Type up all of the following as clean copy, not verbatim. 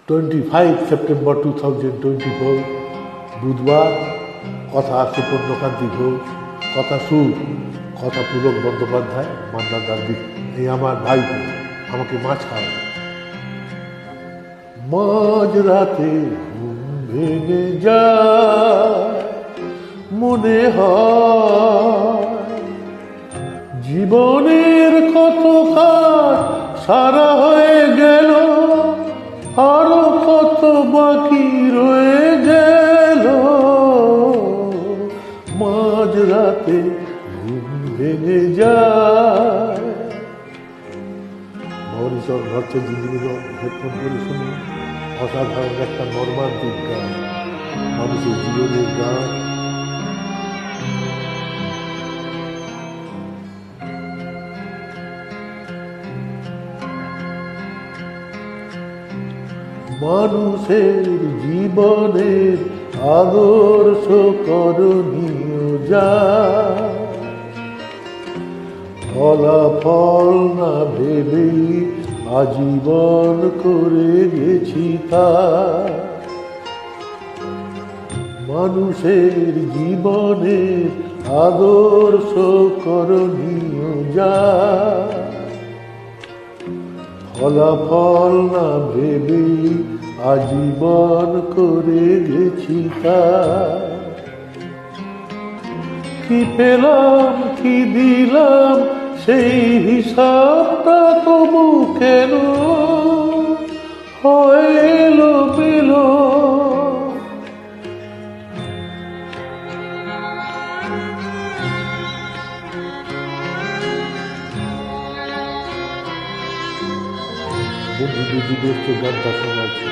25 September 2024 বুধবার। কথা সুপর্ণকান্তি ঘোষ, কথা সুর, কথা পুলক বন্দ্যোপাধ্যায়, মান্না গান্ধী। এই আমার ভাই আমাকে মাছ খাওয়ায়। মাঝ রাতে ঘুম ভেঙে যায়, মনে হয় জীবনের কত কাজ সারা হয়ে গেল, আরো কত বাকি রয়ে গেল। মাঝ রাতে ঘুম ভেঙে যায়। মরিশন ঘরছে জিনিসগুলো হেডফোন করে শুনি। অসাধারণ একটা মর্মান্তিক গান, মানুষের জীবনের গান। মানুষের জীবনের আদর্শ করণীয় যা, ফলাফল না ভেবেই আজীবন করে গেছি তা। মানুষের জীবনের আদর্শ করণীয় যা, ফলাফল না ভেবেই আজীবন করে গেছি তা। কি পেলাম কি দিলাম সেই হিসাবটা তবু কেন হলো পেলো। বন্ধু দিবসকে গানটা শোনাচ্ছি।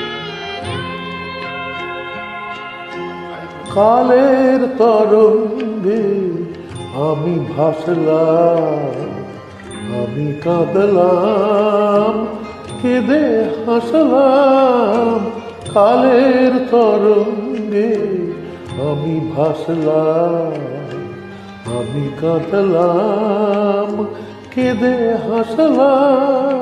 কালের তরঙ্গে আমি ভাসলাম, আমি কাঁদলাম, কেঁদে হাসলাম। কালের তরঙ্গে আমি ভাসলাম, আমি কাঁদলাম, কেঁদে হাসলাম।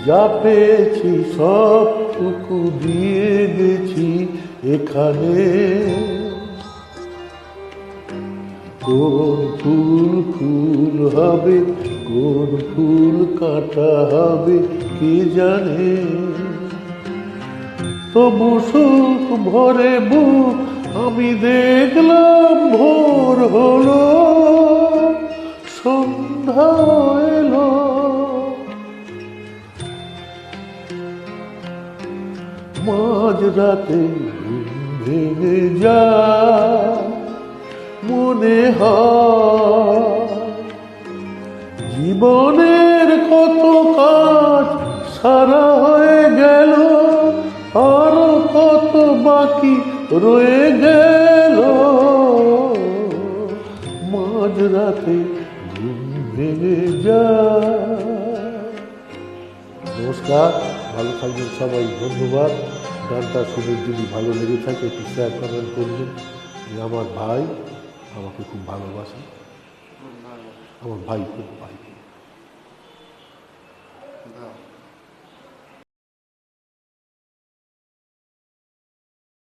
যা পেয়েছি সবটুকু দিয়ে গেছি এখানে। কোন ফুল ফুল হবে, কোন ফুল কাঁটা হবে কে জানে। তবু সুখ ভরে বুক আমি দেখলাম ভোর হলো, সন্ধ্যা এলো। মাঝ রাতে ঘুম ভেঙে যায়, মনে হয় জীবনের কত কাজ সারা হয়ে গেল, আরো কত বাকি রয়ে গেল। মাঝ রাতে ঘুম ভেঙে যায়। নমস্কার, ভালো থাকবেন সবাই, ধন্যবাদ। গানটা শুনে যদি ভালো লেগে থাকে একটু শেয়ার কমেন্ট করবেন। আমার ভাই আমাকে খুব ভালোবাসে, আমার ভাই খুব ভাই।